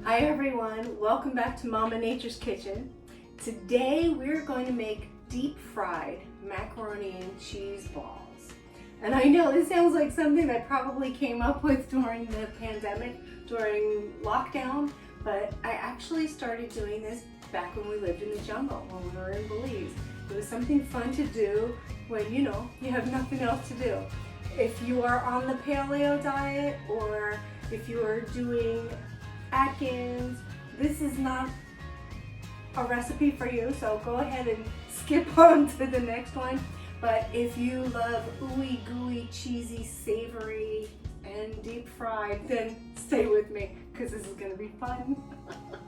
Hi everyone, welcome back to Mama Nature's Kitchen. Today we're going to make deep fried macaroni and cheese balls. And I know this sounds like something I probably came up with during the pandemic, during lockdown, but I actually started doing this back when we lived in the jungle, when we were in Belize. It was something fun to do when, you have nothing else to do. If you are on the paleo diet or if you are doing Atkins, this is not a recipe for you, so go ahead and skip on to the next one. But if you love ooey gooey, cheesy, savory, and deep fried, then stay with me because this is going to be fun.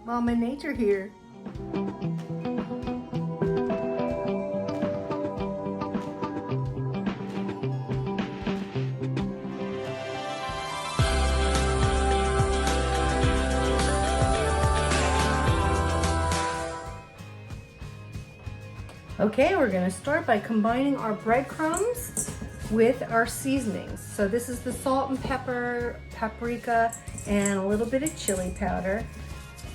Mama Nature here. Okay, we're going to start by combining our breadcrumbs with our seasonings. So this is the salt and pepper, paprika, and a little bit of chili powder.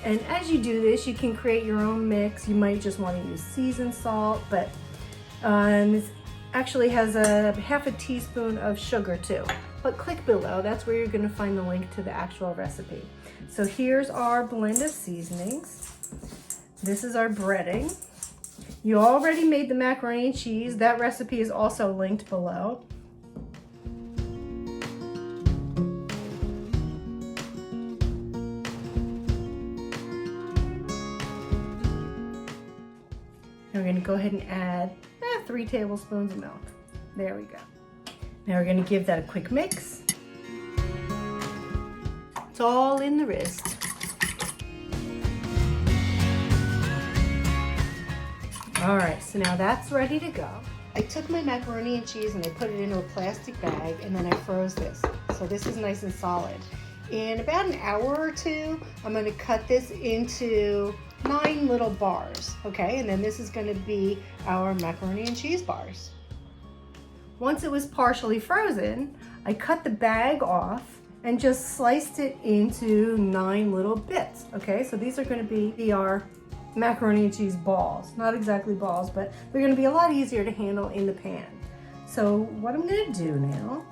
And as you do this, you can create your own mix. You might just want to use seasoned salt, but this actually has a half a teaspoon of sugar too. But click below, that's where you're going to find the link to the actual recipe. So here's our blend of seasonings. This is our breading. You already made the macaroni and cheese. That recipe is also linked below. And we're going to go ahead and add 3 tablespoons of milk. There we go. Now we're going to give that a quick mix. It's all in the wrist. All right, so now that's ready to go. I took my macaroni and cheese and I put it into a plastic bag and then I froze this. So this is nice and solid. In about an hour or two, I'm going to cut this into 9 little bars, okay? And then this is going to be our macaroni and cheese bars. Once it was partially frozen, I cut the bag off and just sliced it into 9 little bits, okay? So these are going to be our macaroni and cheese balls. Not exactly balls, but they're going to be a lot easier to handle in the pan. So what I'm going to do now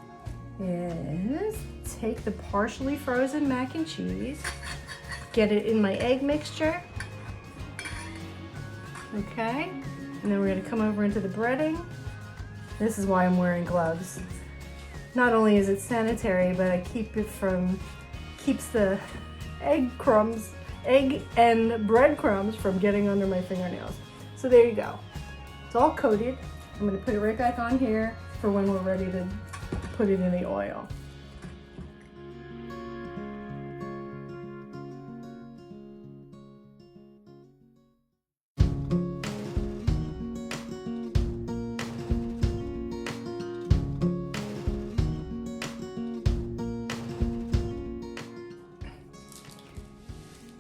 is take the partially frozen mac and cheese, get it in my egg mixture, okay, and then we're going to come over into the breading. This is why I'm wearing gloves. Not only is it sanitary, but I keeps the egg and breadcrumbs from getting under my fingernails. So there you go. It's all coated. I'm going to put it right back on here for when we're ready to put it in the oil.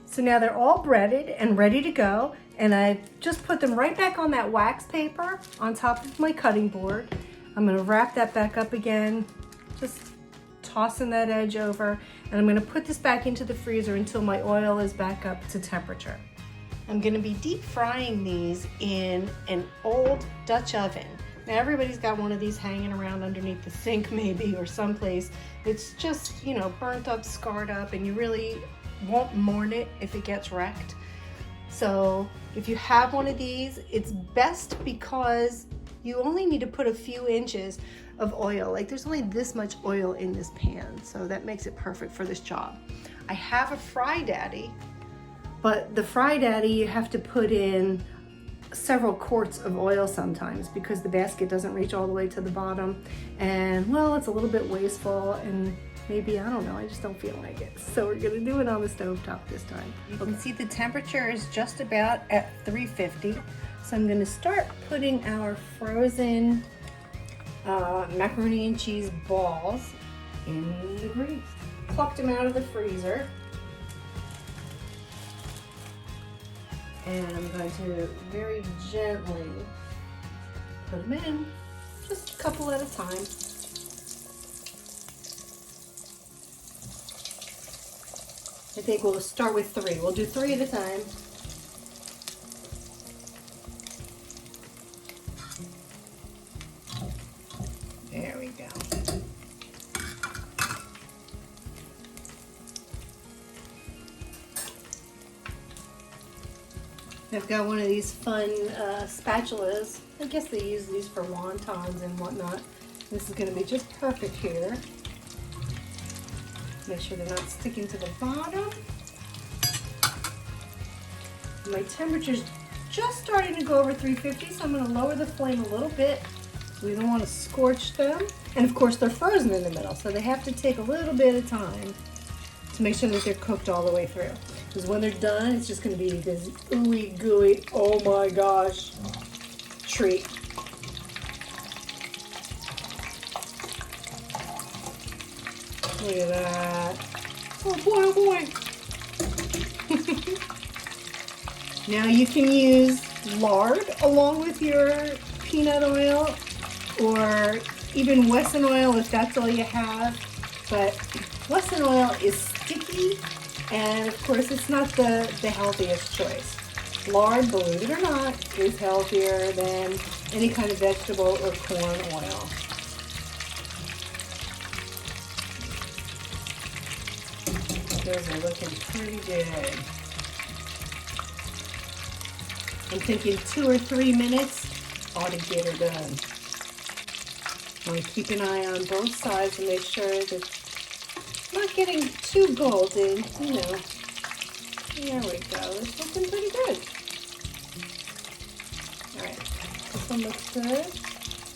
So now they're all breaded and ready to go, and I just put them right back on that wax paper on top of my cutting board. I'm going to wrap that back up again, just tossing that edge over, and I'm going to put this back into the freezer until my oil is back up to temperature. I'm going to be deep frying these in an old Dutch oven. Now everybody's got one of these hanging around underneath the sink maybe, or someplace. It's just, burnt up, scarred up, and you really won't mourn it if it gets wrecked. So if you have one of these, it's best because you only need to put a few inches of oil. Like there's only this much oil in this pan, so that makes it perfect for this job. I have a Fry Daddy, but the Fry Daddy you have to put in several quarts of oil sometimes because the basket doesn't reach all the way to the bottom, and well, it's a little bit wasteful, and maybe, I don't know, I just don't feel like it. So we're gonna do it on the stovetop this time. You can see the temperature is just about at 350. So I'm gonna start putting our frozen macaroni and cheese balls in the grease. Plucked them out of the freezer. And I'm going to very gently put them in, just a couple at a time. I think we'll start with 3. We'll do 3 at a time. There we go. I've got one of these fun spatulas. I guess they use these for wontons and whatnot. This is going to be just perfect here. Make sure they're not sticking to the bottom. My temperature's just starting to go over 350, so I'm going to lower the flame a little bit. We don't want to scorch them. And of course they're frozen in the middle, so they have to take a little bit of time to make sure that they're cooked all the way through. Because when they're done, it's just going to be this ooey gooey, oh my gosh, treat. Look at that. Oh boy, oh boy. Now you can use lard along with your peanut oil, or even Wesson oil if that's all you have. But Wesson oil is sticky, and of course it's not the healthiest choice. Lard, believe it or not, is healthier than any kind of vegetable or corn oil. Those are looking pretty good. I'm thinking 2 or 3 minutes ought to get her done. I want to keep an eye on both sides and make sure that it's not getting too golden, you know. There we go. It's looking pretty good. Alright, this one looks good.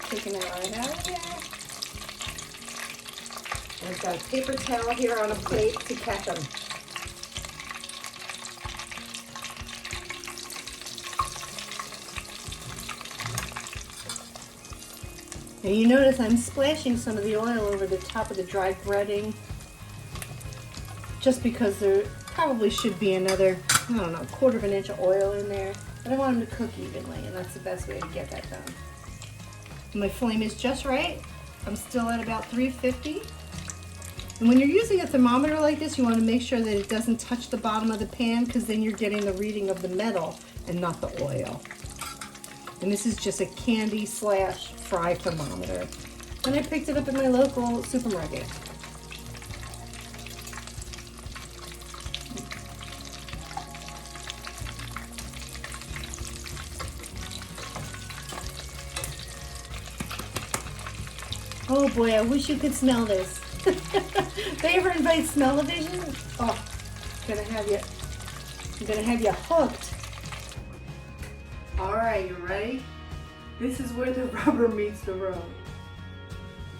Taking it right out of there. And I've got a paper towel here on a plate to catch them. And you notice I'm splashing some of the oil over the top of the dried breading, just because there probably should be another, I don't know, 1/4 inch of oil in there. But I want them to cook evenly, and that's the best way to get that done. My flame is just right. I'm still at about 350. And when you're using a thermometer like this, you want to make sure that it doesn't touch the bottom of the pan, because then you're getting the reading of the metal and not the oil. And this is just a candy / fry thermometer. And I picked it up at my local supermarket. Oh boy, I wish you could smell this. Favorite invite smell-o-vision? Oh, I'm gonna have you hooked. All right, you ready? This is where the rubber meets the road.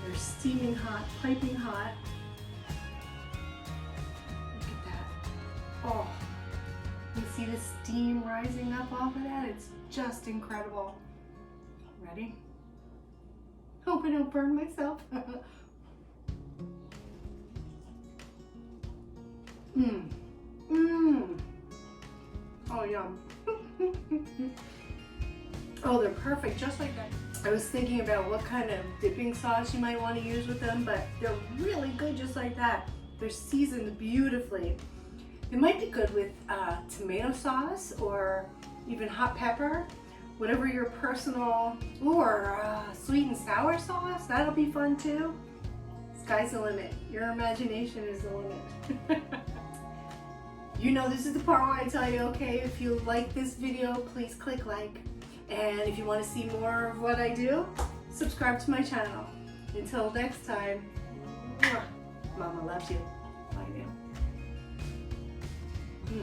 They're steaming hot, piping hot. Look at that. Oh, you see the steam rising up off of that? It's just incredible. Ready? Hope I don't burn myself. Oh, yum. Oh, they're perfect, just like that. I was thinking about what kind of dipping sauce you might want to use with them, but they're really good just like that. They're seasoned beautifully. It might be good with tomato sauce or even hot pepper, whatever your personal, or sweet and sour sauce. That'll be fun too. Sky's the limit. Your imagination is the limit. You know, this is the part where I tell you, okay, if you like this video, please click like. And if you want to see more of what I do, subscribe to my channel. Until next time, Mama loves you. Bye now.